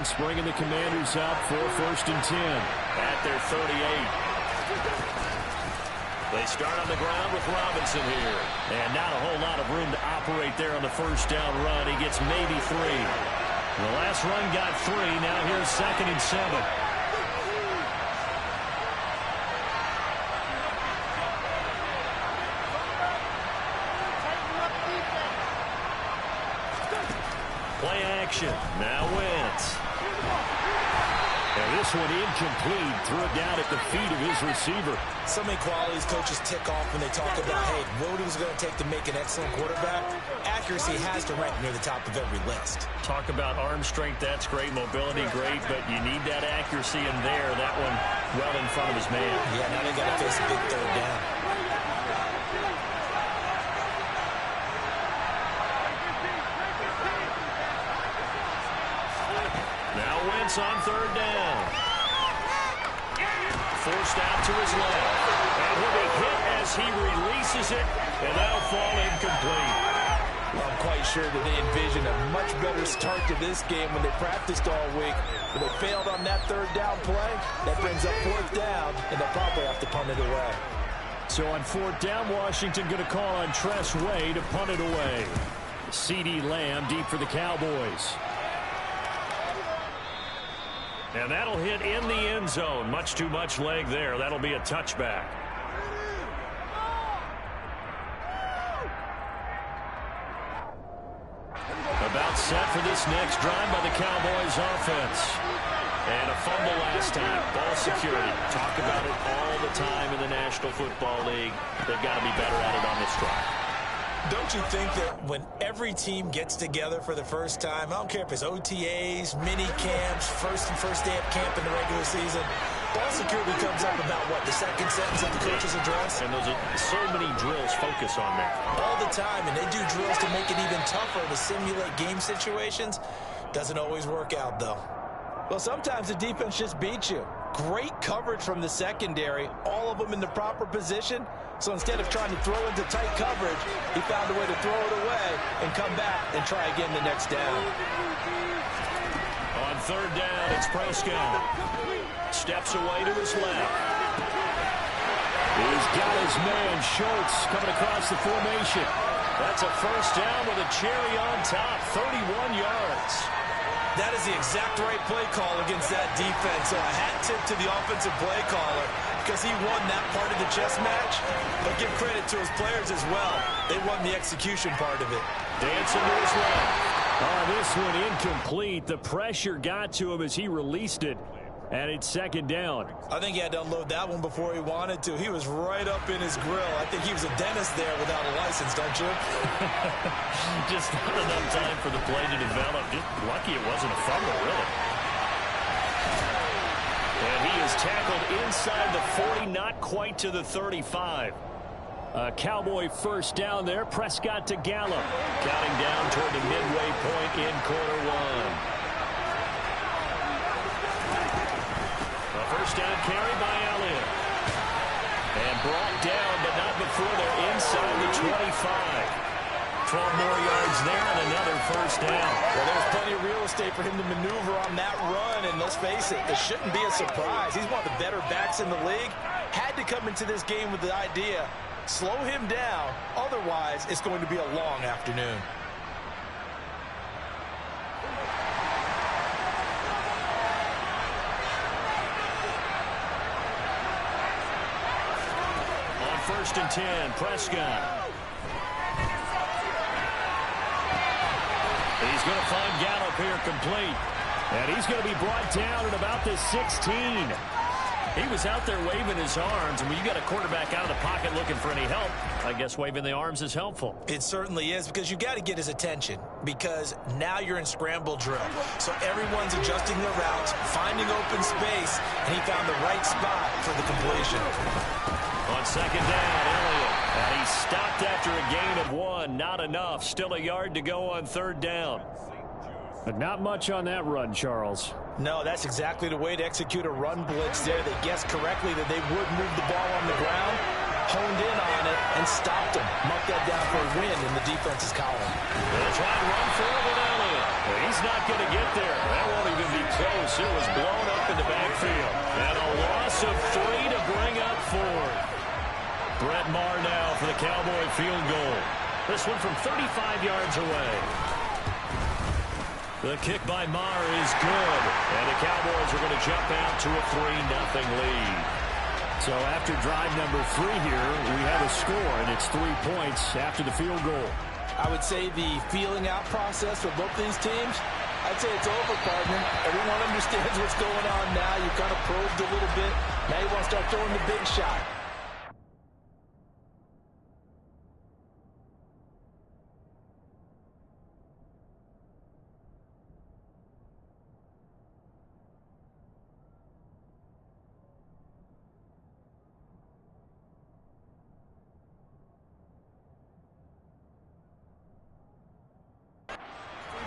defense bringing the Commanders up for 1st and 10. At their 38. They start on the ground with Robinson here. And not a whole lot of room to operate there on the first down run. He gets maybe 3. The last run got 3. Now here's 2nd and 7. Play action. Now Wentz. And this one incomplete. Threw it down at the feet of his receiver. So many qualities coaches tick off when they talk about, hey, what is it going to take to make an excellent quarterback? Accuracy has to rank near the top of every list. Talk about arm strength. That's great. Mobility, great. But you need that accuracy in there. That one well in front of his man. Yeah, now they got to face a big 3rd down. On 3rd down. Forced out to his left. And he'll be hit as he releases it. And that'll fall incomplete. Well, I'm quite sure that they envisioned a much better start to this game when they practiced all week. But they failed on that 3rd down play. That brings up 4th down. And they'll probably have to punt it away. So on 4th down, Washington going to call on Tress Way to punt it away. CeeDee Lamb deep for the Cowboys. And that'll hit in the end zone. Much too much leg there. That'll be a touchback. About set for this next drive by the Cowboys offense. And a fumble last time. Ball security. Talk about it all the time in the National Football League. They've got to be better at it on this drive. Don't you think that when every team gets together for the first time, I don't care if it's OTAs, mini camps, first day of camp in the regular season, ball security comes up about, what, the 2nd sentence of the coach's address? And those are so many drills focus on that. All the time, and they do drills to make it even tougher to simulate game situations. Doesn't always work out, though. Well, sometimes the defense just beats you. Great coverage from the secondary, all of them in the proper position. So instead of trying to throw into tight coverage, he found a way to throw it away and come back and try again the next down. On 3rd down, it's Prescott. Steps away to his left. He's got his man, Schultz, coming across the formation. That's a 1st down with a cherry on top, 31 yards. That is the exact right play call against that defense. So a hat tip to the offensive play caller because he won that part of the chess match. But give credit to his players as well. They won the execution part of it. Dancing to his left. Oh, this one incomplete. The pressure got to him as he released it. And it's 2nd down. I think he had to unload that one before he wanted to. He was right up in his grill. I think he was a dentist there without a license, don't you? Just not enough time for the play to develop. Just lucky it wasn't a fumble, really. And he is tackled inside the 40, not quite to the 35. Cowboy 1st down there. Prescott to Gallup. Counting down toward the midway point in quarter 1. First down carry by Elliott. And brought down, but not before they're inside the 25. 12 more yards there and another 1st down. Well, there's plenty of real estate for him to maneuver on that run, and let's face it, it shouldn't be a surprise. He's one of the better backs in the league. Had to come into this game with the idea, slow him down, otherwise it's going to be a long afternoon. First and 10, Prescott. He's going to find Gallup here complete. And he's going to be brought down at about the 16. He was out there waving his arms, and when you got a quarterback out of the pocket looking for any help, I guess waving the arms is helpful. It certainly is, because you got to get his attention, because now you're in scramble drill. So everyone's adjusting their routes, finding open space, and he found the right spot for the completion. On 2nd down, Elliott. And he stopped after a gain of 1. Not enough. Still a yard to go on 3rd down. But not much on that run, Charles. No, that's exactly the way to execute a run blitz there. They guessed correctly that they would move the ball on the ground, honed in on it, and stopped him. Mark that down for a win in the defense's column. They'll try and run for it with Elliott. He's not going to get there. That won't even be close. It was blown up in the backfield. And a loss of 3 to bring up 4th. Brett Maher now for the Cowboy field goal. This one from 35 yards away. The kick by Maher is good. And the Cowboys are going to jump out to a 3-0 lead. So after drive number 3 here, we have a score, and it's 3 points after the field goal. I would say the feeling out process for both these teams, I'd say it's over, partner. Everyone understands what's going on now. You kind of probed a little bit. Now you want to start throwing the big shot.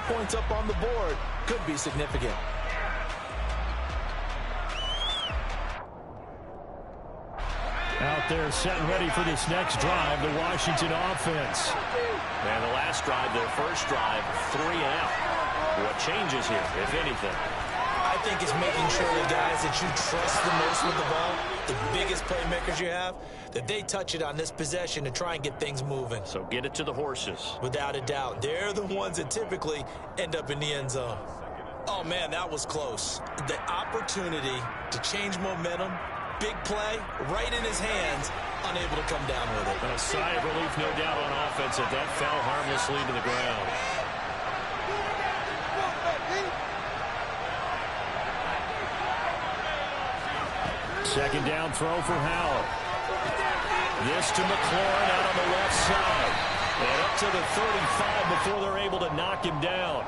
Points up on the board could be significant. Out there set and ready for this next drive, the Washington offense. And the last drive, their first drive, 3 and out. What changes here, if anything? I think it's making sure the guys that you trust the most with the ball, the biggest playmakers you have, that they touch it on this possession to try and get things moving. So get it to the horses. Without a doubt. They're the ones that typically end up in the end zone. Oh, man, that was close. The opportunity to change momentum, big play, right in his hands, unable to come down with it. A sigh of relief, no doubt, on offense that fell harmlessly to the ground. Second down throw for Howell. This to McLaurin out on the left side. And up to the 35 before they're able to knock him down.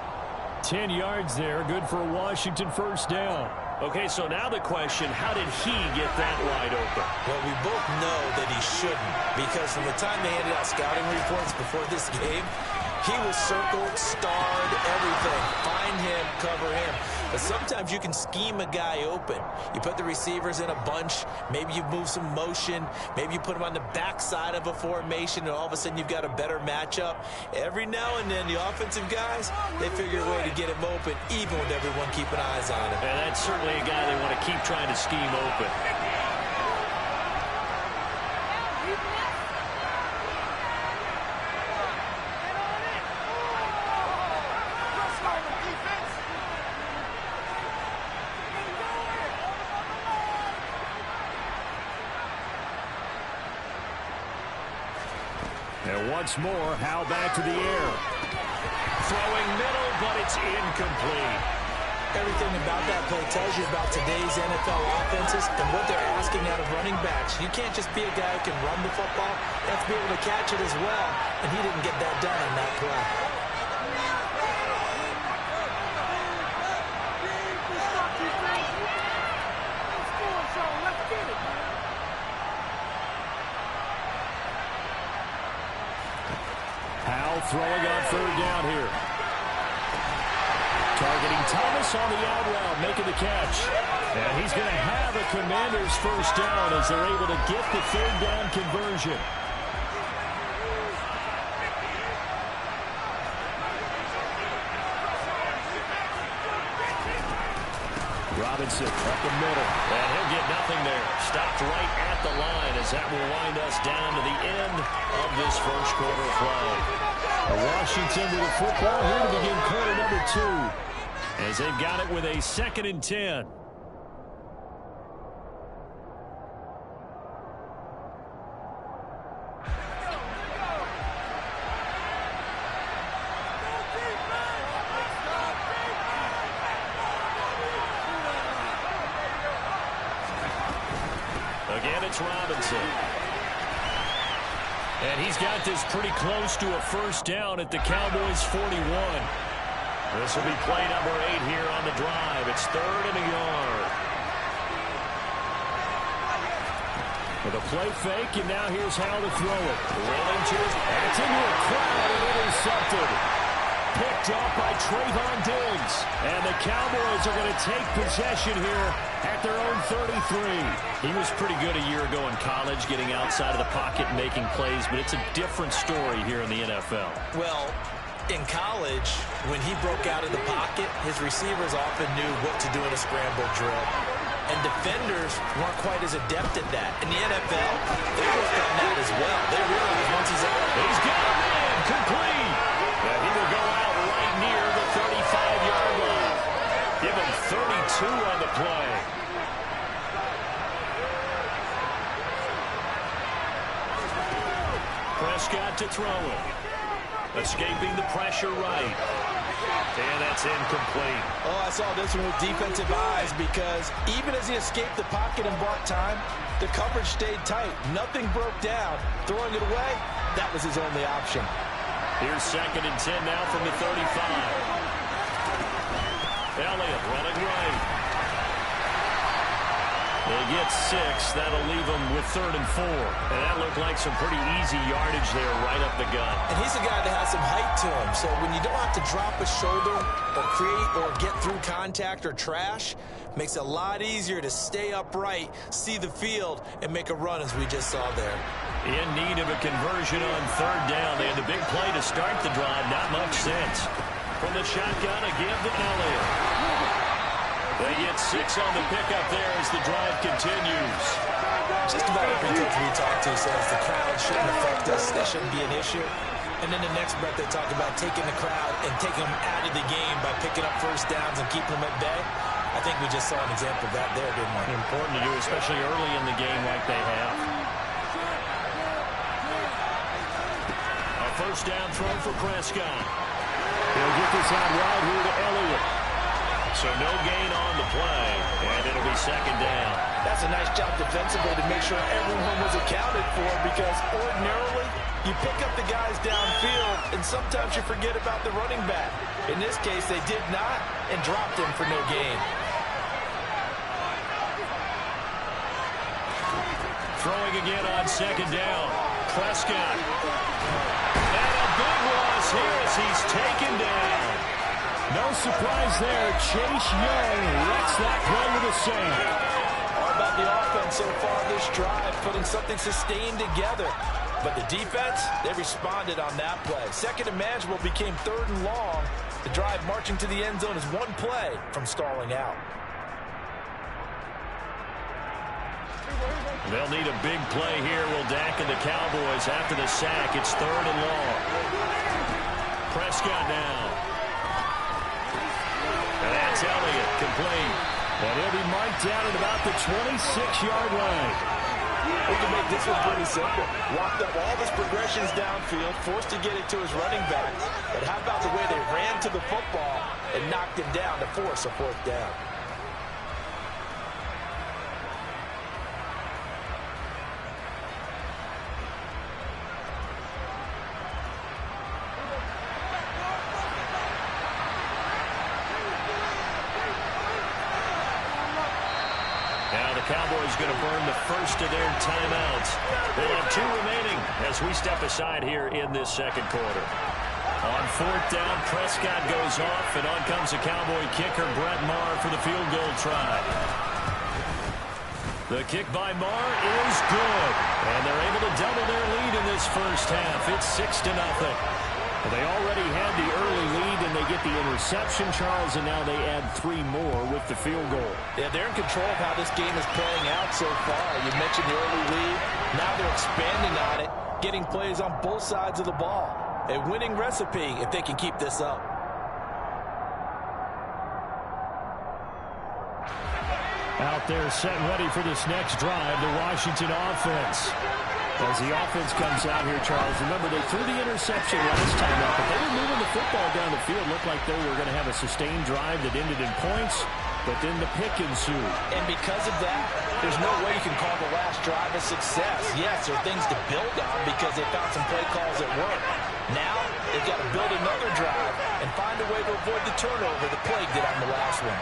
10 yards there, good for a Washington first down. Okay, so now the question, how did he get that wide open? Well, we both know that he shouldn't, because from the time they handed out scouting reports before this game, he was circled, starred, everything. Find him, cover him. But sometimes you can scheme a guy open. You put the receivers in a bunch. Maybe you move some motion. Maybe you put them on the backside of a formation, and all of a sudden you've got a better matchup. Every now and then, the offensive guys, they figure a way to get him open, even with everyone keeping eyes on him. And that's certainly a guy they want to keep trying to scheme open. And once more, Howell back to the air. Throwing middle, but it's incomplete. Everything about that play tells you about today's NFL offenses and what they're asking out of running backs. You can't just be a guy who can run the football. You have to be able to catch it as well, and he didn't get that done on that play. Howell throwing on third down here. Targeting Thomas on the out route, making the catch. And he's going to have a Commander's first down as they're able to get the third down conversion. Robinson up the middle. And he'll get nothing there. Stopped right at the line as that will wind us down to the end of this first quarter play. Washington with the football here to begin quarter number 2. As they've got it with a 2nd and 10. Again, it's Robinson. And he's got this pretty close to a first down at the Cowboys' 41. This will be play number 8 here on the drive. It's 3rd and a yard. With a play fake, and now here's how to throw it. Rolling to his... That's into a crowd and intercepted. Picked up by Trayvon Diggs. And the Cowboys are going to take possession here at their own 33. He was pretty good a year ago in college, getting outside of the pocket and making plays, but it's a different story here in the NFL. Well, In college, when he broke out of the pocket, his receivers often knew what to do in a scramble drill. And defenders weren't quite as adept at that. In the NFL, they worked on that as well. They realize once he's out, he's got a man complete. And he will go out right near the 35-yard line. Give him 32 on the play. Prescott to throw it. Escaping the pressure right. And that's incomplete. Oh, I saw this one with defensive eyes because even as he escaped the pocket and bought time, the coverage stayed tight. Nothing broke down. Throwing it away, that was his only option. Here's 2nd and 10 now from the 35. Elliott running right. They get 6. That'll leave them with 3rd and 4. And that looked like some pretty easy yardage there right up the gut. And he's a guy that has some height to him. So when you don't have to drop a shoulder or create or get through contact or trash, makes it a lot easier to stay upright, see the field, and make a run as we just saw there. In need of a conversion on 3rd down. They had the big play to start the drive. Not much sense. From the shotgun, a give to Elliott. They get 6 on the pickup there as the drive continues. Just about every coach we talk to says the crowd shouldn't affect us. That shouldn't be an issue. And then the next breath they talk about taking the crowd and taking them out of the game by picking up 1st downs and keeping them at bay. I think we just saw an example of that there, didn't we? Important to do, especially early in the game like they have. A 1st down throw for Prescott. He'll get this out wide here to Elliott. So no gain on the play, and it'll be 2nd down. That's a nice job defensively to make sure everyone was accounted for, because ordinarily you pick up the guys downfield and sometimes you forget about the running back. In this case, they did not and dropped him for no gain. Throwing again on 2nd down. Prescott. And a big loss here as he's taken down. No surprise there. Chase Young lets that play with a sack. All about the offense so far this drive, putting something sustained together. But the defense, they responded on that play. 2nd and manageable became 3rd and long. The drive marching to the end zone is 1 play from stalling out. They'll need a big play here. Will Dak and the Cowboys after the sack. It's 3rd and long. Prescott now. And that's Elliott, complete. And he'll be marked down at about the 26-yard line. We can make this one pretty simple. Walked up all his progressions downfield, forced to get it to his running back. But how about the way they ran to the football and knocked him down to force a 4th down? Cowboys going to burn the first of their timeouts. They'll have 2 remaining as we step aside here in this 2nd quarter. On 4th down, Prescott goes off, and on comes the Cowboy kicker, Brett Maher, for the field goal try. The kick by Maher is good, and they're able to double their lead in this first half. It's 6-0. They already had the early lead, and they get the interception, Charles, and now they add 3 more with the field goal. Yeah, they're in control of how this game is playing out so far. You mentioned the early lead. Now they're expanding on it, getting plays on both sides of the ball. A winning recipe if they can keep this up. Out there set and ready for this next drive, the Washington offense. As the offense comes out here, Charles, remember they threw the interception last time out, but they were moving the football down the field. Looked like they were going to have a sustained drive that ended in points, but then the pick ensued. And because of that, there's no way you can call the last drive a success. Yes, there are things to build on because they found some play calls that work. Now, they've got to build another drive and find a way to avoid the turnover that plagued it on the last one.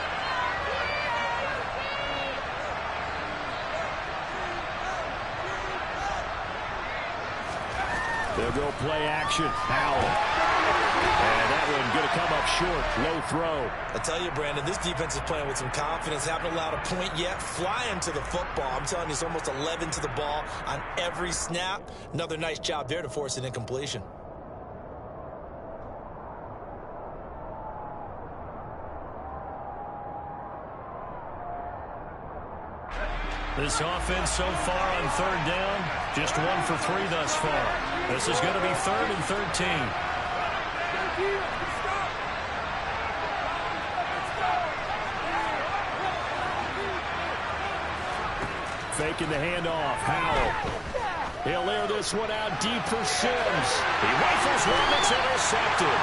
They'll go play action. Powell. And that one going to come up short. Low throw. I tell you, Brandon, this defense is playing with some confidence. Haven't allowed a point yet. Flying to the football. I'm telling you, it's almost 11 to the ball on every snap. Another nice job there to force an incompletion. This offense so far on third down, just 1 for 3 thus far. This is going to be 3rd and 13. Faking the handoff. Howell. He'll air this one out deep for Sims. He rifles one that's intercepted.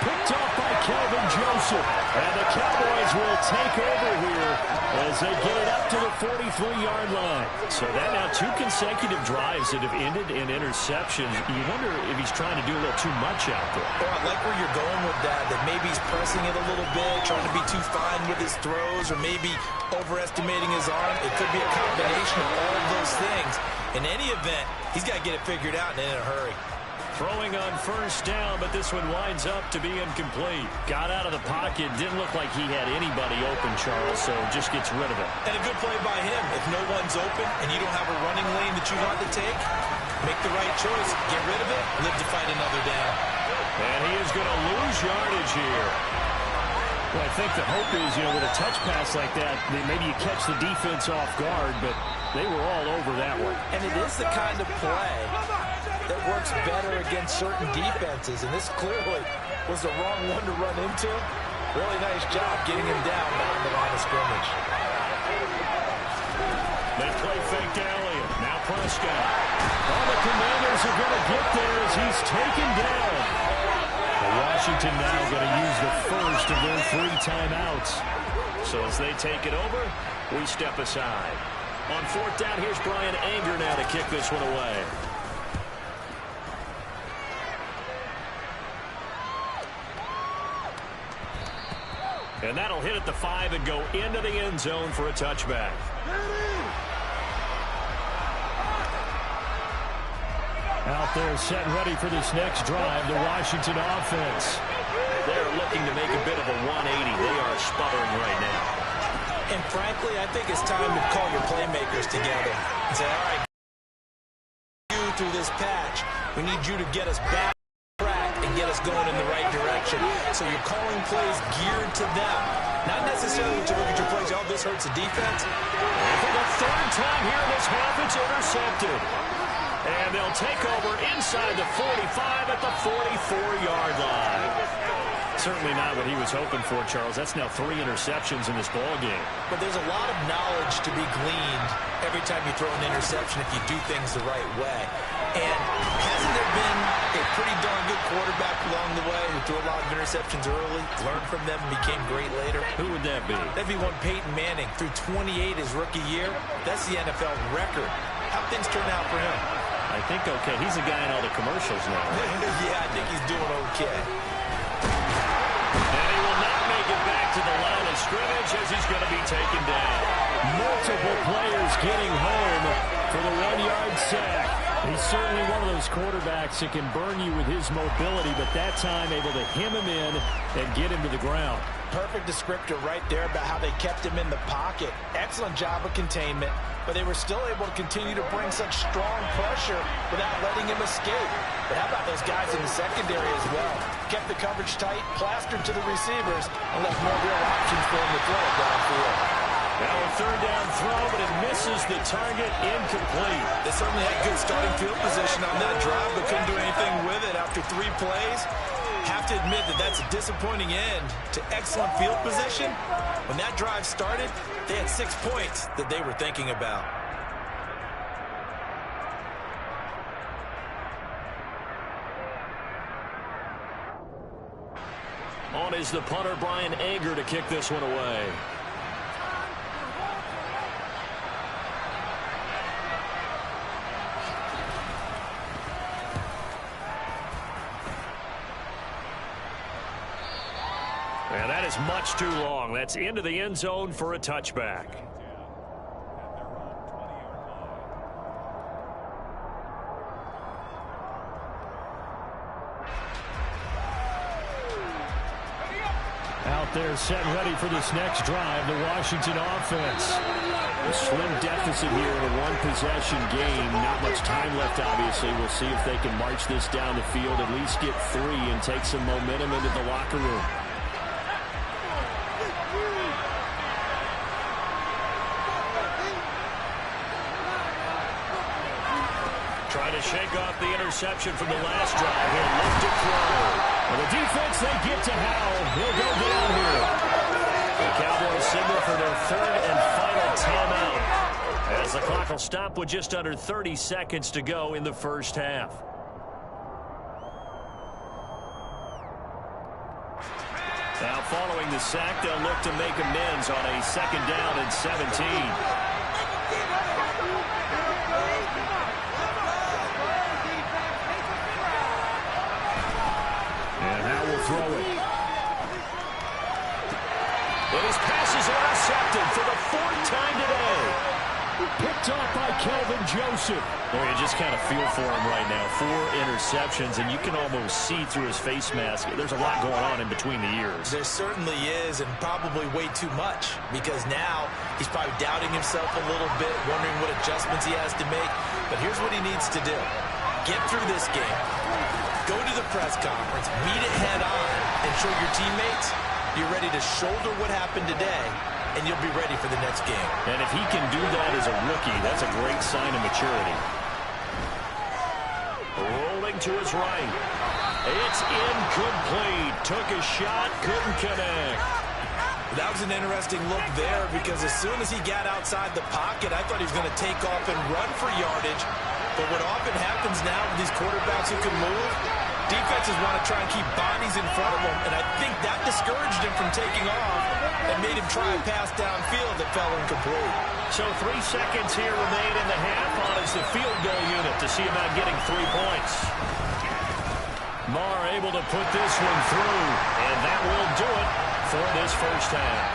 Picked off by Kelvin Joseph. And the Cowboys will take over here as they get it up to the 43-yard line. So that now 2 consecutive drives that have ended in interceptions. You wonder if he's trying to do a little too much out there. Oh, I like where you're going with that maybe he's pressing it a little bit, trying to be too fine with his throws, or maybe overestimating his arm. It could be a combination of all of those things. In any event, he's got to get it figured out and in a hurry. Throwing on first down, but this one winds up to be incomplete. Got out of the pocket. Didn't look like he had anybody open, Charles, so just gets rid of it. And a good play by him. If no one's open and you don't have a running lane that you want to take, make the right choice. Get rid of it. Live to fight another down. And he is going to lose yardage here. Well, I think the hope is, with a touch pass like that, maybe you catch the defense off guard, but they were all over that one. And it is the kind of play that works better against certain defenses, and this clearly was the wrong one to run into. Really nice job getting him down behind the line of scrimmage. They play fake to Elliott. Now Prescott. All the Commanders are going to get there as he's taken down. Washington now going to use the first of their 3 timeouts. So as they take it over, we step aside. On 4th down, here's Brian Anger now to kick this one away. And that'll hit at the 5 and go into the end zone for a touchback. Out there set and ready for this next drive, the Washington offense. They're looking to make a bit of a 180. They are sputtering right now. And frankly, I think it's time to call your playmakers together and say, all right, you through this patch. We need you to get us back on track and get us going in the right direction. So you're calling plays geared to them. Not necessarily to look at your plays, oh, this hurts the defense. And for the 3rd time here in this half, it's intercepted. And they'll take over inside the 45 at the 44-yard line. Certainly not what he was hoping for, Charles. That's now 3 interceptions in this ballgame. But there's a lot of knowledge to be gleaned every time you throw an interception if you do things the right way. And hasn't there been a pretty darn good quarterback along the way who threw a lot of interceptions early, learned from them, and became great later? Who would that be? That'd be one Peyton Manning. Threw 28 his rookie year. That's the NFL record. How'd things turn out for him? I think okay. He's a guy in all the commercials now. Yeah, I think he's doing okay. And he will not make it back to the line of scrimmage as he's going to be taken down. Multiple players getting home for the 1-yard sack. He's certainly one of those quarterbacks that can burn you with his mobility, but that time able to hem him in and get him to the ground. Perfect descriptor right there about how they kept him in the pocket. Excellent job of containment, but they were still able to continue to bring such strong pressure without letting him escape. But how about those guys in the secondary as well? Kept the coverage tight, plastered to the receivers, and left no real options for him to throw it downfield. Now a 3rd down throw, but it misses the target, incomplete. They certainly had good starting field position on that drive, but couldn't do anything with it after 3 plays. Have to admit that that's a disappointing end to excellent field position. When that drive started, they had 6 points that they were thinking about. On is the punter, Brian Anger, to kick this one away. And that is much too long. That's into the end zone for a touchback. Out there set and ready for this next drive, the Washington offense. A slim deficit here in a 1-possession game. Not much time left, obviously. We'll see if they can march this down the field, at least get 3 and take some momentum into the locker room. Trying to shake off the interception from the last drive. He'll look to throw. Well, the defense, they get to Howell. He'll go down here. The Cowboys signal for their third and final timeout, as the clock will stop with just under 30 seconds to go in the first half. Now, following the sack, they'll look to make amends on a 2nd down and 17. And Howell will throw it. And his passes are intercepted for the 4th time today. Picked off by Kelvin Joseph. Well, you just kind of feel for him right now. 4 interceptions, and you can almost see through his face mask. There's a lot going on in between the ears. There certainly is, and probably way too much, because now he's probably doubting himself a little bit, wondering what adjustments he has to make. But here's what he needs to do. Get through this game, go to the press conference, meet it head on, and show your teammates you're ready to shoulder what happened today, and you'll be ready for the next game. And if he can do that as a rookie, that's a great sign of maturity. Rolling to his right. It's incomplete. Took a shot, couldn't connect. That was an interesting look there, because as soon as he got outside the pocket, I thought he was going to take off and run for yardage. But what often happens now with these quarterbacks who can move, defenses want to try and keep bodies in front of them, and I think that discouraged him from taking off and made him try a pass downfield that fell incomplete. So 3 seconds here remain in the half on as the field goal unit to see about getting 3 points. Marr able to put this one through, and that will do it for this first half.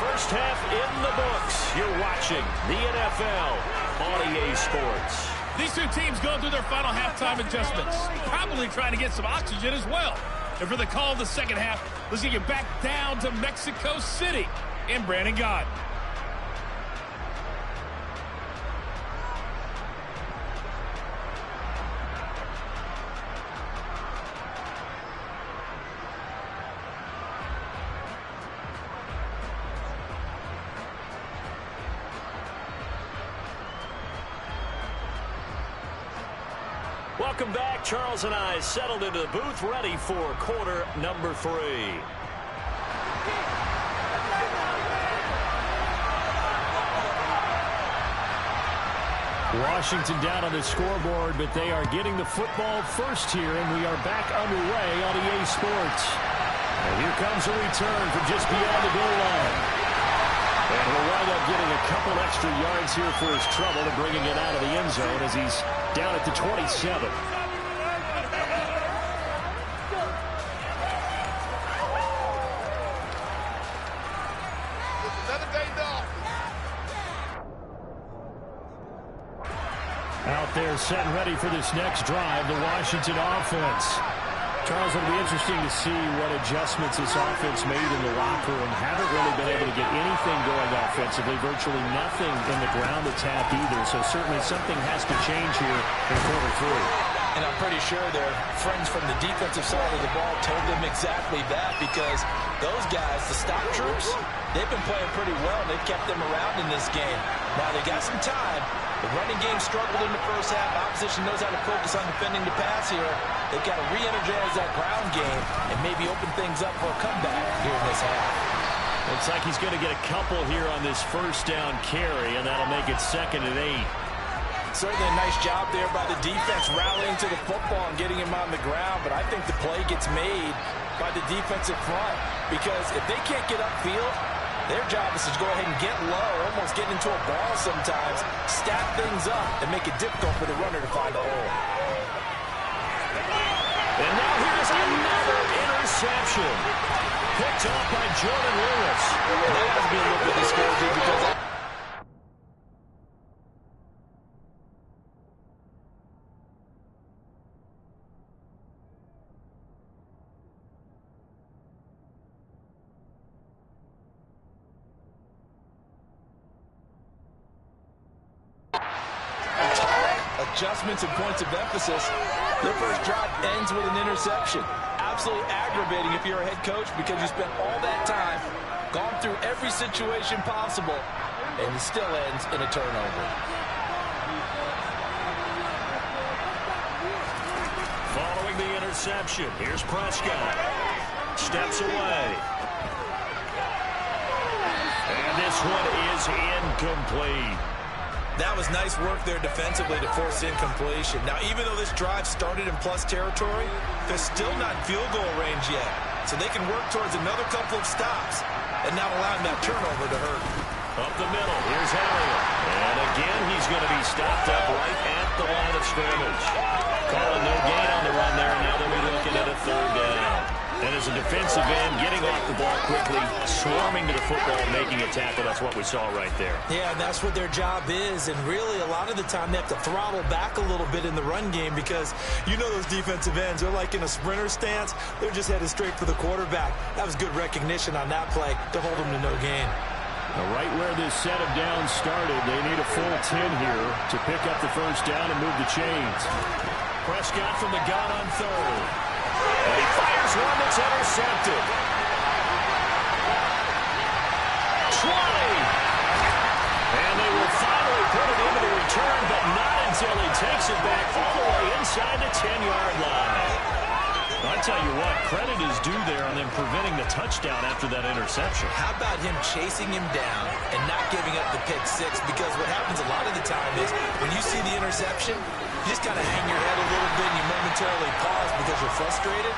First half in the books. You're watching the NFL on EA Sports. These two teams going through their final halftime adjustments, probably trying to get some oxygen as well. And for the call of the second half, let's get you back down to Mexico City in Brandon Gott. Welcome back. Charles and I settled into the booth, ready for quarter number 3. Washington down on the scoreboard, but they are getting the football first here, and we are back underway on EA Sports. And here comes a return from just beyond the goal line. And he'll wind up getting a couple extra yards here for his trouble and bringing it out of the end zone as he's down at the 27. Out there set and ready for this next drive, the Washington offense. Charles, it'll be interesting to see what adjustments this offense made in the locker room. Haven't really been able to get anything going offensively. Virtually nothing in the ground attack either. So certainly something has to change here in quarter 3. And I'm pretty sure their friends from the defensive side of the ball told them exactly that, because those guys, the stop troops, they've been playing pretty well. They've kept them around in this game. Now they got some time. The running game struggled in the first half. Opposition knows how to focus on defending the pass here. They've got to re-energize that ground game and maybe open things up for a comeback here in this half. Looks like he's going to get a couple here on this first down carry, and that'll make it 2nd and 8. Certainly a nice job there by the defense rallying to the football and getting him on the ground, but I think the play gets made by the defensive front, because if they can't get upfield, their job is to go ahead and get low, almost get into a ball sometimes, stack things up, and make it difficult for the runner to find a hole. And now here's another interception. Picked off by Jordan Lewis. That has been a little bit discouraging, because adjustments and points of emphasis. Their first drive ends with an interception. Absolutely aggravating if you're a head coach, because you spent all that time, gone through every situation possible, and it still ends in a turnover. reception. Here's Prescott. Steps away. And this one is incomplete. That was nice work there defensively to force incompletion. Now, even though this drive started in plus territory, they're still not in field goal range yet. So they can work towards another couple of stops and not allowing that turnover to hurt. Up the middle, here's Elliott. And again, he's going to be stopped up right at the line of scrimmage. Calling no gain on the run there, and now they'll be looking at a third down. And as a defensive end, getting off the ball quickly, swarming to the football, making a tackle, that's what we saw right there. Yeah, and that's what their job is. And really, a lot of the time, they have to throttle back a little bit in the run game because you know those defensive ends, they're like in a sprinter stance. They're just headed straight for the quarterback. That was good recognition on that play to hold them to no gain. Right where this set of downs started, they need a full 10 here to pick up the first down and move the chains. Prescott from the gun on third. And he fires one that's intercepted. 20. And they will finally put it into the return, but not until he takes it back all the way inside the 10-yard line. I tell you what, credit is due there on them preventing the touchdown after that interception. How about him chasing him down and not giving up the pick six? Because what happens a lot of the time is when you see the interception, you just kind of hang your head a little bit and you momentarily pause because you're frustrated.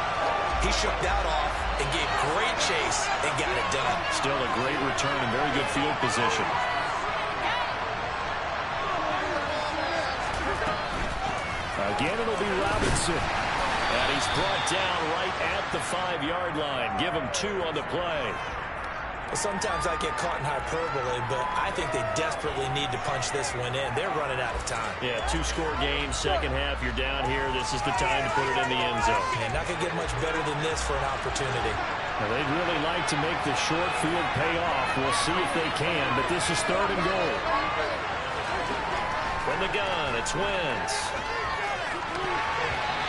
He shook that off and gave great chase and got it done. Still a great return and very good field position. Again, it'll be Robinson. And he's brought down right at the 5-yard line. Give him 2 on the play. Well, sometimes I get caught in hyperbole, but I think they desperately need to punch this one in. They're running out of time. Yeah, 2-score game, second half, you're down here. This is the time to put it in the end zone. And not going to get much better than this for an opportunity. Well, they'd really like to make the short field pay off. We'll see if they can, but this is 3rd and goal. From the gun, it's Wentz.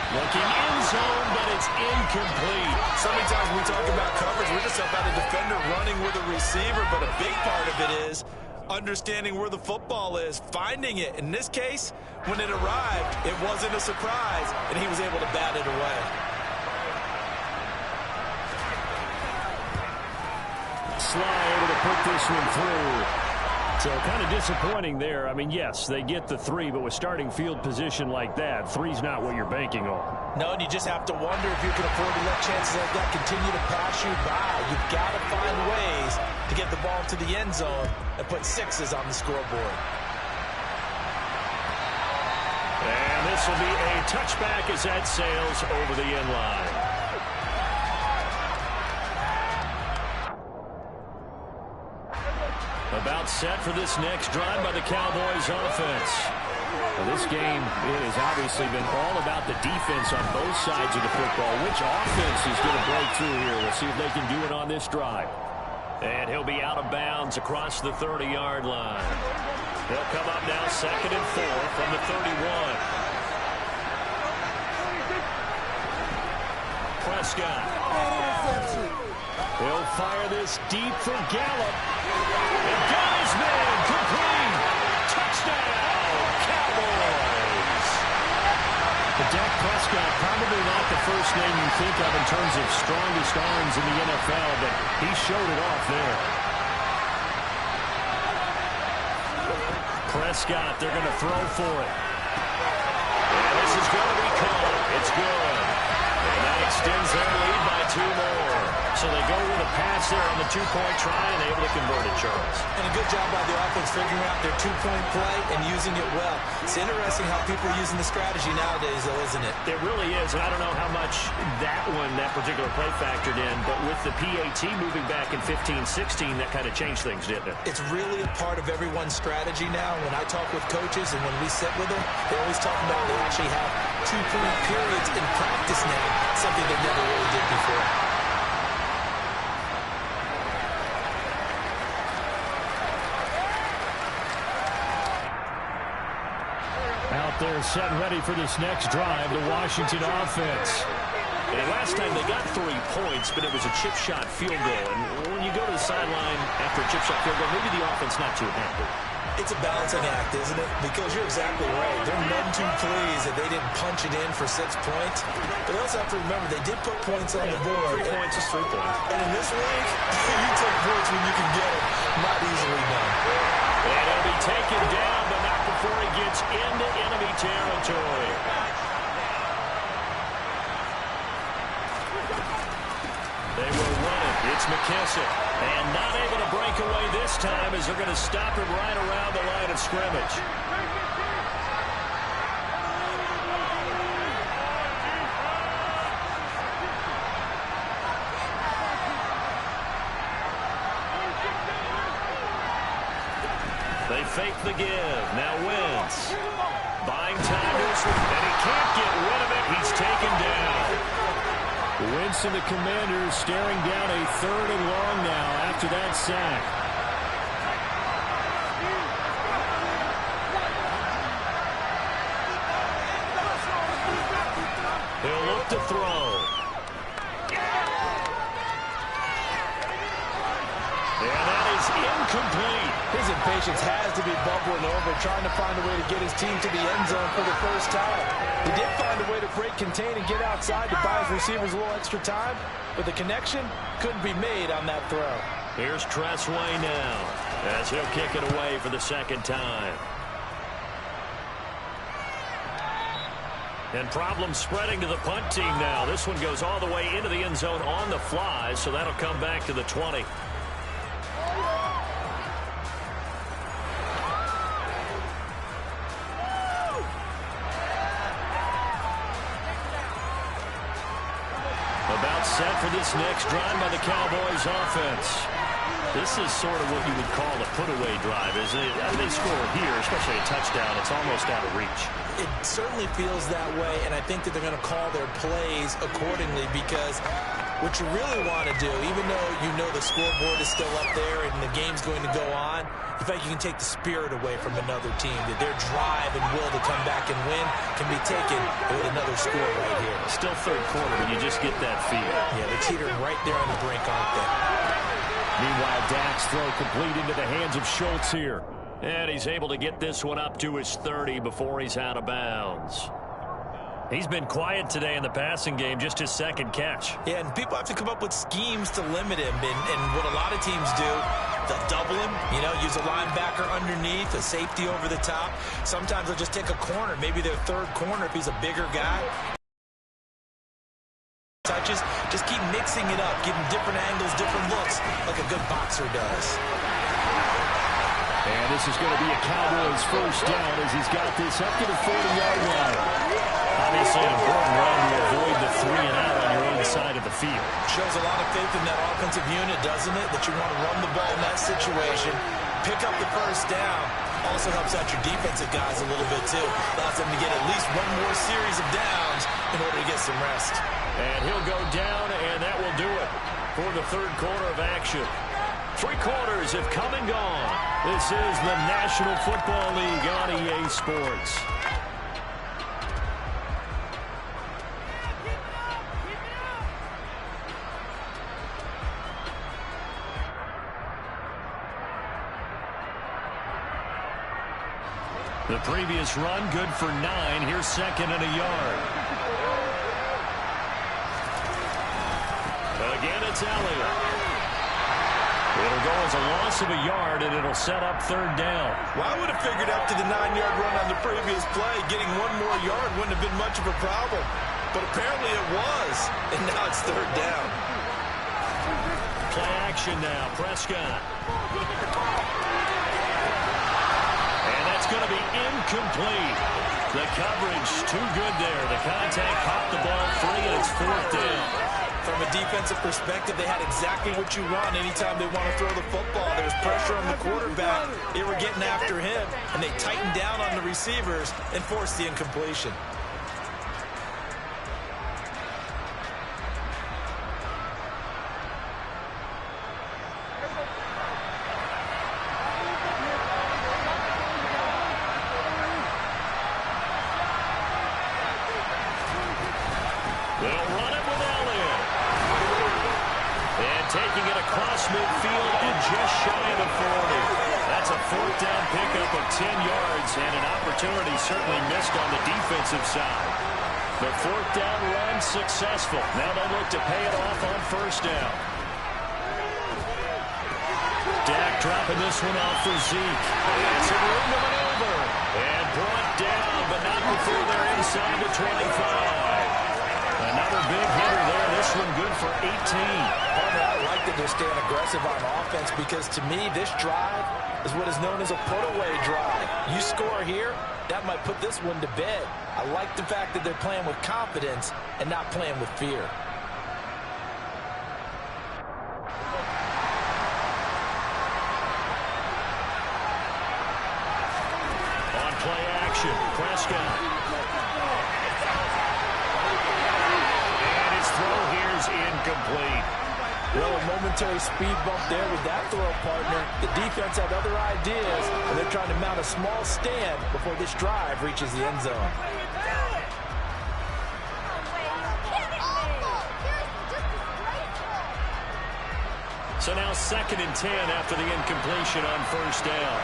Looking in zone, but it's incomplete. So many times when we talk about coverage, we're just about a defender running with a receiver, but a big part of it is understanding where the football is, finding it. In this case, when it arrived, it wasn't a surprise, and he was able to bat it away. Sly able to put this one through. So kind of disappointing there. I mean, yes, they get the 3, but with starting field position like that, 3's not what you're banking on. No, and you just have to wonder if you can afford to let chances like that continue to pass you by. You've got to find ways to get the ball to the end zone and put 6s on the scoreboard. And this will be a touchback as that sails over the end line. About set for this next drive by the Cowboys offense. Well, this game has obviously been all about the defense on both sides of the football. Which offense is going to break through here? We'll see if they can do it on this drive. And he'll be out of bounds across the 30-yard line. They'll come up now 2nd and 4 from the 31. Prescott. He'll fire this deep for Gallup. And got his man complete. Touchdown, Cowboys. But Dak Prescott, probably not the first name you think of in terms of strongest arms in the NFL, but he showed it off there. Prescott, they're going to throw for it. And this is going to be caught. It's good. And that extends their lead by 2 more. So they go with a pass there on the 2-point try and able to convert it, Charles. And a good job by the offense figuring out their 2-point play and using it well. It's interesting how people are using the strategy nowadays, though, isn't it? It really is, and I don't know how much that particular play factored in, but with the PAT moving back in 15-16, that kind of changed things, didn't it? It's really a part of everyone's strategy now. When I talk with coaches and when we sit with them, they always talk about they actually have 2-point periods in practice now, something they never really did before. Out there set and ready for this next drive, the Washington offense. And last time they got 3 points, but it was a chip shot field goal. And when you go to the sideline after a chip shot field goal, maybe the offense not too happy. It's a balancing act, isn't it? Because you're exactly right. They're none too pleased that they didn't punch it in for 6 points. But they also have to remember they did put points on the board. 3 points is 3 points. And in this league, you take points when you can get them. Not easily done. And he'll be taken down, but not before he gets into enemy territory. They will run it. It's McKissick. And not able to break away this time as they're going to stop him right around the line of scrimmage. They fake the give. Now Wentz. Buying time to his and he can't get rid of it. He's taken down. Wentz and the Commanders staring down a 3rd and long now after that sack. He'll look to throw. And that is incomplete. His impatience has to be bubbling over, trying to find a way to get his team to the end zone for the first time. He did find a way to break, contain, and get outside to buy his receivers a little extra time, but the connection couldn't be made on that throw. Here's Tressway now as he'll kick it away for the 2nd time. And problems spreading to the punt team now. This one goes all the way into the end zone on the fly, so that'll come back to the 20. About set for this next drive by the Cowboys offense. This is sort of what you would call a put-away drive, isn't it? I mean, they score here, especially a touchdown. It's almost out of reach. It certainly feels that way, and I think that they're going to call their plays accordingly because what you really want to do, even though you know the scoreboard is still up there and the game's going to go on, in fact, you can take the spirit away from another team, that their drive and will to come back and win can be taken with another score right here. Still 3rd quarter, but you just get that feel. Yeah, they're teetering right there on the brink, aren't they? Meanwhile, Dak's throw complete into the hands of Schultz here. And he's able to get this one up to his 30 before he's out of bounds. He's been quiet today in the passing game, just his 2nd catch. Yeah, and people have to come up with schemes to limit him. And what a lot of teams do, they'll double him, you know, use a linebacker underneath, a safety over the top. Sometimes they'll just take a corner, maybe their 3rd corner if he's a bigger guy. Touches, just keep mixing it up, giving different angles, different looks, like a good boxer does. And this is going to be a Cowboys 1st down as he's got this up to the 40-yard line. Obviously an important run to avoid the 3 and out on your own side of the field. Shows a lot of faith in that offensive unit, doesn't it? That you want to run the ball in that situation, pick up the 1st down. Also helps out your defensive guys a little bit too. Allows them to get at least one more series of downs in order to get some rest. And he'll go down, and that will do it for the 3rd quarter of action. 3 quarters have come and gone. This is the National Football League on EA Sports. The previous run, good for 9. Here's 2nd and a yard. Again, it's Elliott. It'll go as a loss of a yard, and it'll set up 3rd down. Well, I would have figured after the 9-yard run on the previous play, getting one more yard wouldn't have been much of a problem. But apparently it was, and now it's 3rd down. Play action now, Prescott. And that's going to be incomplete. The coverage too good there. The contact popped the ball free, and it's 4th down. From a defensive perspective, they had exactly what you want anytime they want to throw the football. There's pressure on the quarterback. They were getting after him, and they tightened down on the receivers and forced the incompletion. They'll run it with Elliott. And taking it across midfield and just shy of the 40. That's a 4th down pickup 10 yards, and an opportunity certainly missed on the defensive side. The fourth down run successful. Now they look to pay it off on first down. Dak dropping this one off for Zeke. And some room to maneuver. And brought down, but not before they're inside the 25. Another big hitter there. This one good for 18. I like that they're staying aggressive on offense because, to me, this drive is what is known as a put-away drive. You score here, that might put this one to bed. I like the fact that they're playing with confidence and not playing with fear. On play action, Prescott. And his throw here is incomplete. Well, a momentary speed bump there with that throw partner. The defense had other ideas, and they're trying to mount a small stand before this drive reaches the end zone. So now 2nd and 10 after the incompletion on first down.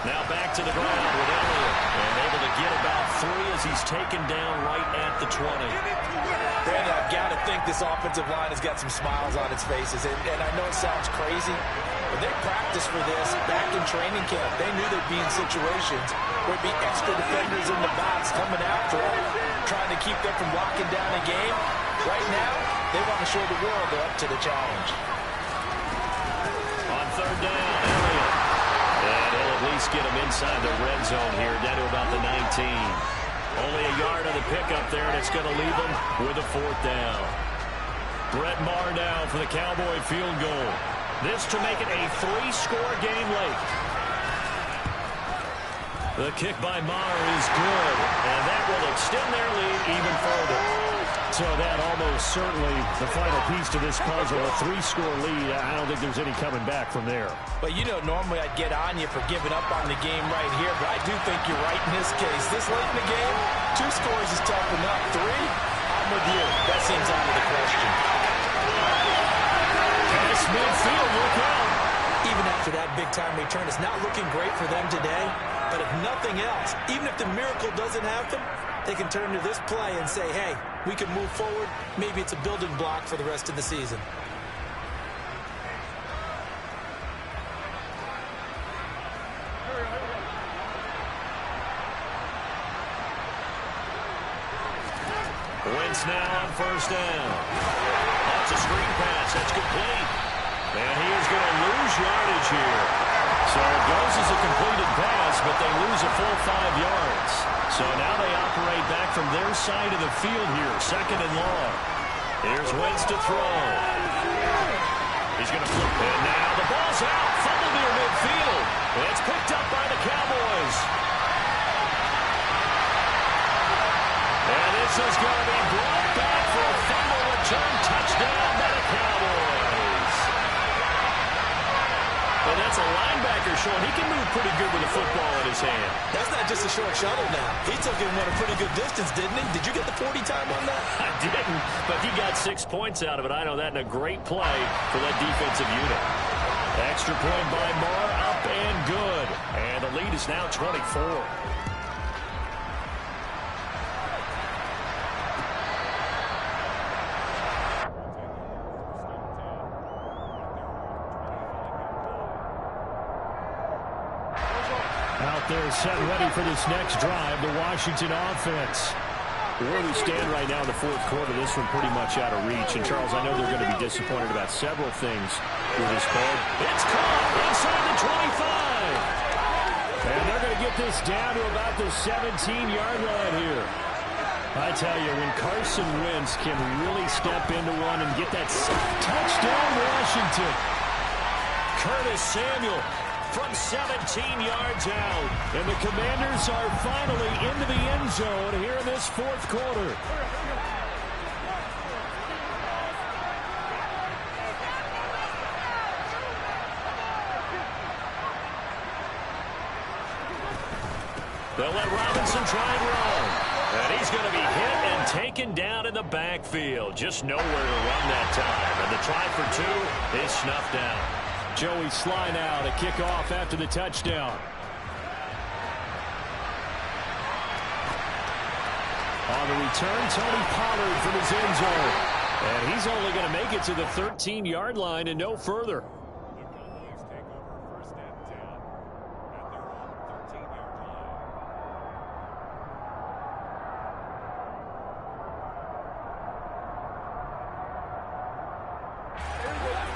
Now back to the ground with Elliott, and able to get about 3 as he's taken down right at the 20. Brandon, I've got to think this offensive line has got some smiles on its faces, and I know it sounds crazy, but they practiced for this back in training camp. They knew they'd be in situations where it'd be extra defenders in the box coming after them, trying to keep them from locking down a game. Right now, they want to show the world they're up to the challenge. On third down, Elliott. And he'll at least get him inside the red zone here, down to about the 19. Only a yard on the pickup there, and it's going to leave him with a 4th down. Brett Maher now for the Cowboy field goal. This to make it a 3-score game late. The kick by Maher is good, and that will extend their lead even further. So that almost certainly the final piece to this puzzle, a 3-score lead. I don't think there's any coming back from there. But, you know, normally I'd get on you for giving up on the game right here, but I do think you're right in this case. This late in the game, 2 scores is tough enough. 3, I'm with you. That seems out of the question. Pass midfield, look out. Even after that big-time return, it's not looking great for them today. But if nothing else, even if the miracle doesn't happen, they can turn to this play and say, hey, we can move forward. Maybe it's a building block for the rest of the season. Wentz now on first down. That's a screen pass. That's complete. And he is going to lose yardage here. So it goes as a completed pass, but they lose a full 5 yards. So now they operate back from their side of the field here, 2nd and long. Here's Wentz to throw. He's going to flip it. Now the ball's out. Fumble near midfield. It's picked up by the Cowboys. And this is going to be brought back for a fumble return touchdown by the Cowboys. And that's a linebacker showing he can move pretty good with the football in his hand. That's not just a short shuttle now. He took him at a pretty good distance, didn't he? Did you get the 40 time on that? I didn't, but he got 6 points out of it. I know that, and a great play for that defensive unit. Extra point by Maher, up and good. And the lead is now 24. Out there set ready for this next drive, the Washington offense. Where we stand right now in the 4th quarter, this one pretty much out of reach. And, Charles, I know they're going to be disappointed about several things with this call. It's caught inside the 25. And they're going to get this down to about the 17-yard line here. I tell you, when Carson Wentz can really step into one and get that touchdown, Washington. Curtis Samuel from 17 yards out. And the Commanders are finally into the end zone here in this 4th quarter. They'll let Robinson try and run. And he's going to be hit and taken down in the backfield. Just nowhere to run that time. And the try for 2 is snuffed out. Joey Sly now to kick off after the touchdown. On the return, Tony Pollard from his end zone. And he's only going to make it to the 13-yard line and no further.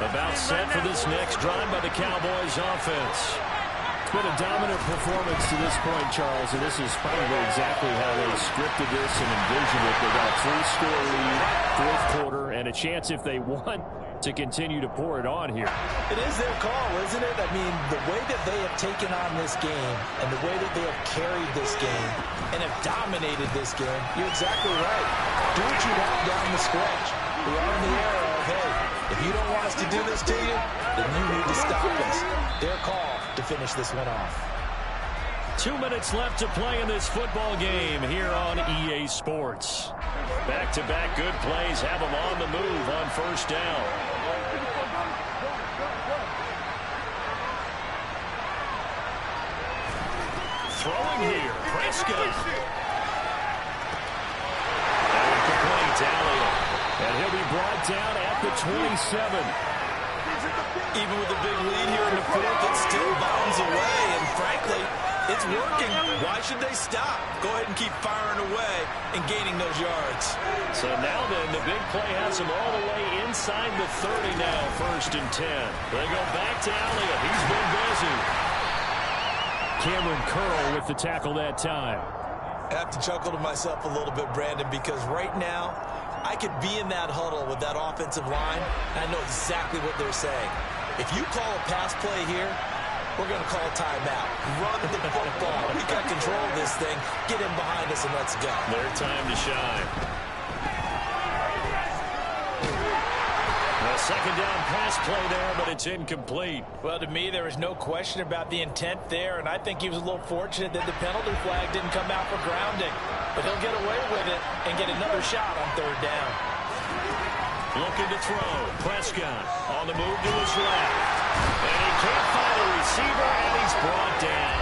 About set for this next drive by the Cowboys offense. It's been a dominant performance to this point, Charles, and this is probably exactly how they scripted this and envisioned it. They got a 3-score lead, fourth quarter, and a chance if they want to continue to pour it on here. It is their call, isn't it? I mean, the way that they have taken on this game and the way that they have carried this game and have dominated this game, you're exactly right. Do what you want down the stretch. We're on the era of, hey, if you don't want us to do this to you, then you need to stop us. Their call to finish this one off. 2 minutes left to play in this football game here on EA Sports. Back-to-back good plays have them on the move on first down. Throwing here, Prescott. And complete to Allhailch. And he'll be brought down at the 27. Even with a big lead here in the fourth, it still bounds away. And frankly, it's working. Why should they stop? Go ahead and keep firing away and gaining those yards. So now then, the big play has them all the way inside the 30 now, 1st and 10. They go back to Allhailch. He's been busy. Cameron Curl with the tackle that time. I have to chuckle to myself a little bit, Brandon, because right now, I could be in that huddle with that offensive line, and I know exactly what they're saying. If you call a pass play here, we're going to call a timeout. Run the football. We got control of this thing. Get in behind us and let's go. Their time to shine. A second down pass play there, but it's incomplete. Well, to me, there was no question about the intent there, and I think he was a little fortunate that the penalty flag didn't come out for grounding. But he'll get away with it and get another shot on third down. Looking to throw. Prescott on the move to his left. And he can't find a receiver, and he's brought down.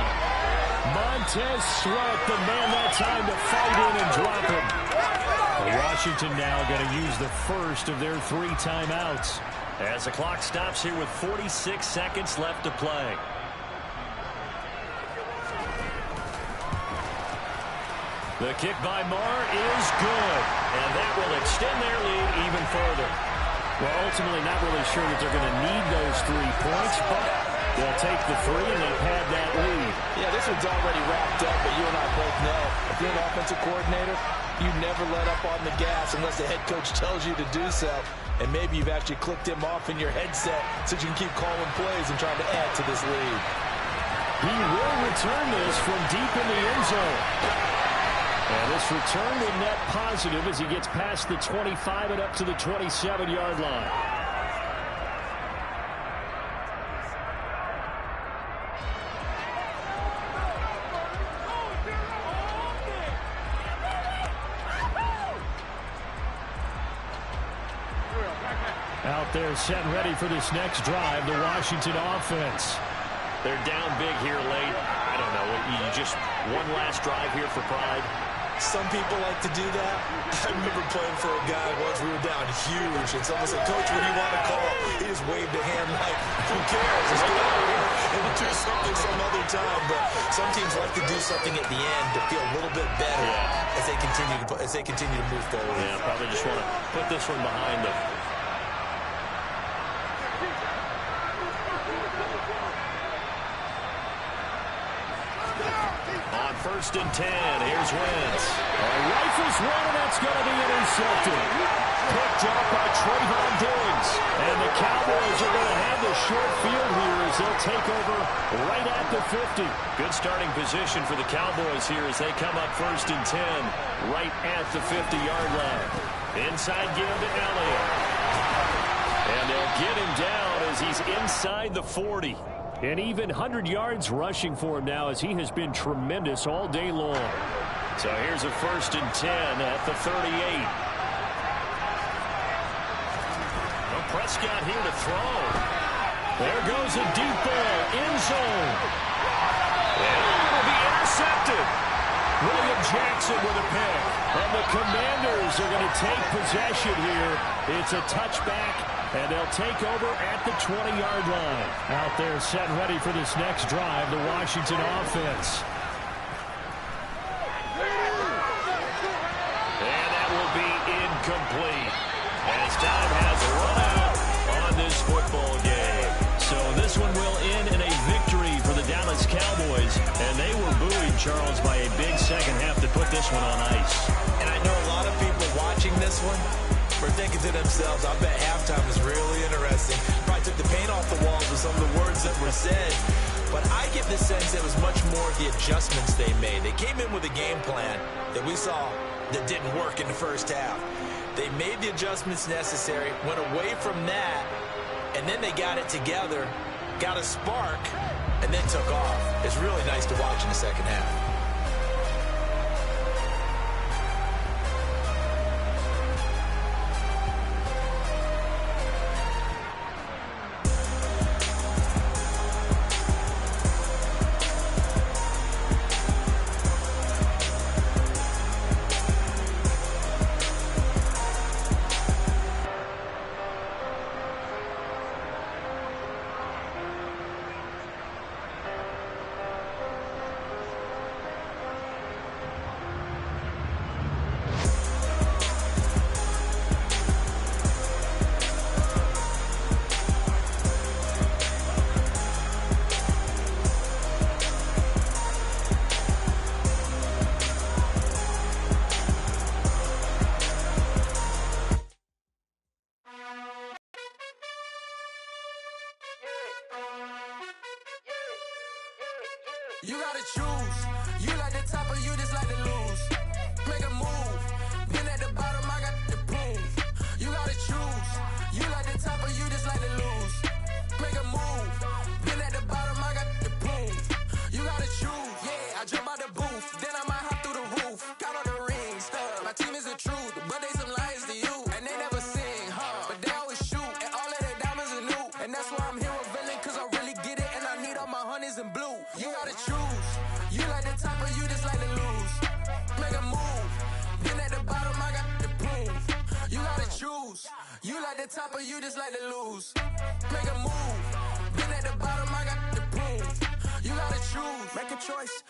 Montez Sweat, the man that time to fight in and drop him. Washington now going to use the first of their 3 timeouts. As the clock stops here with 46 seconds left to play. The kick by Marr is good, and that will extend their lead even further. Well, ultimately not really sure that they're going to need those 3 points, but they'll take the 3 and they've had that lead. Yeah, this one's already wrapped up, but you and I both know if you're an offensive coordinator, you never let up on the gas unless the head coach tells you to do so. And maybe you've actually clicked him off in your headset so you can keep calling plays and trying to add to this lead. He will return this from deep in the end zone. And this return will net positive as he gets past the 25 and up to the 27-yard line. Out there set and ready for this next drive, the Washington offense. They're down big here late. I don't know. You just one last drive here for pride. Some people like to do that. I remember playing for a guy once. We were down huge, and someone said, "Coach, what do you want to call?" He just waved a hand like, "Who cares? Let's get out of here and do something some other time." But some teams like to do something at the end to feel a little bit better as they continue to move forward. Yeah, probably just want to put this one behind them. On 1st and 10, here's Wentz. Rifles one, and that's going to be intercepted. Picked up by Trayvon Diggs. And the Cowboys are going to have the short field here as they'll take over right at the 50. Good starting position for the Cowboys here as they come up 1st and 10, right at the 50-yard line. Inside give to Allhailch. And they'll get him down as he's inside the 40. And even 100 yards rushing for him now as he has been tremendous all day long. So here's a 1st and 10 at the 38. Well, Prescott here to throw. There goes a deep ball, end zone. And it'll be intercepted. William Jackson with a pick. And the Commanders are going to take possession here. It's a touchback, and they'll take over at the 20-yard line. Out there set ready for this next drive, the Washington offense. And that will be incomplete, as time has run out on this football game. So this one will end in a victory for the Dallas Cowboys, and they were buoyed, Charles, by a big second half to put this one on ice. And I know a lot of people watching this one were thinking to themselves, I bet halftime is really interesting. Probably took the paint off the walls with some of the words that were said. But I get the sense it was much more of the adjustments they made. They came in with a game plan that we saw that didn't work in the first half. They made the adjustments necessary, went away from that, and then they got it together, got a spark, and then took off. It's really nice to watch in the second half. You gotta choose. You like the top or you just like to lose. Make a move. Been at the bottom, I got the prove. You gotta choose. You like the top or you just like to lose. Make a move. Been at the bottom, I got the prove. You gotta choose. Yeah, I jump out the booth. Then I might hop through the roof. Count on the rings. My team is the truth, but they some liars to you. And they never sing, but they always shoot. And all of their diamonds are new. And that's why I'm here with villain, cause I really get it. And I need all my honeys in blue. You gotta choose. You like the top or you just like to lose. Make a move. Been at the bottom, I got the proof. You gotta choose. You like the top or you just like to lose. Make a move. Been at the bottom, I got the proof. You gotta choose. Make a choice.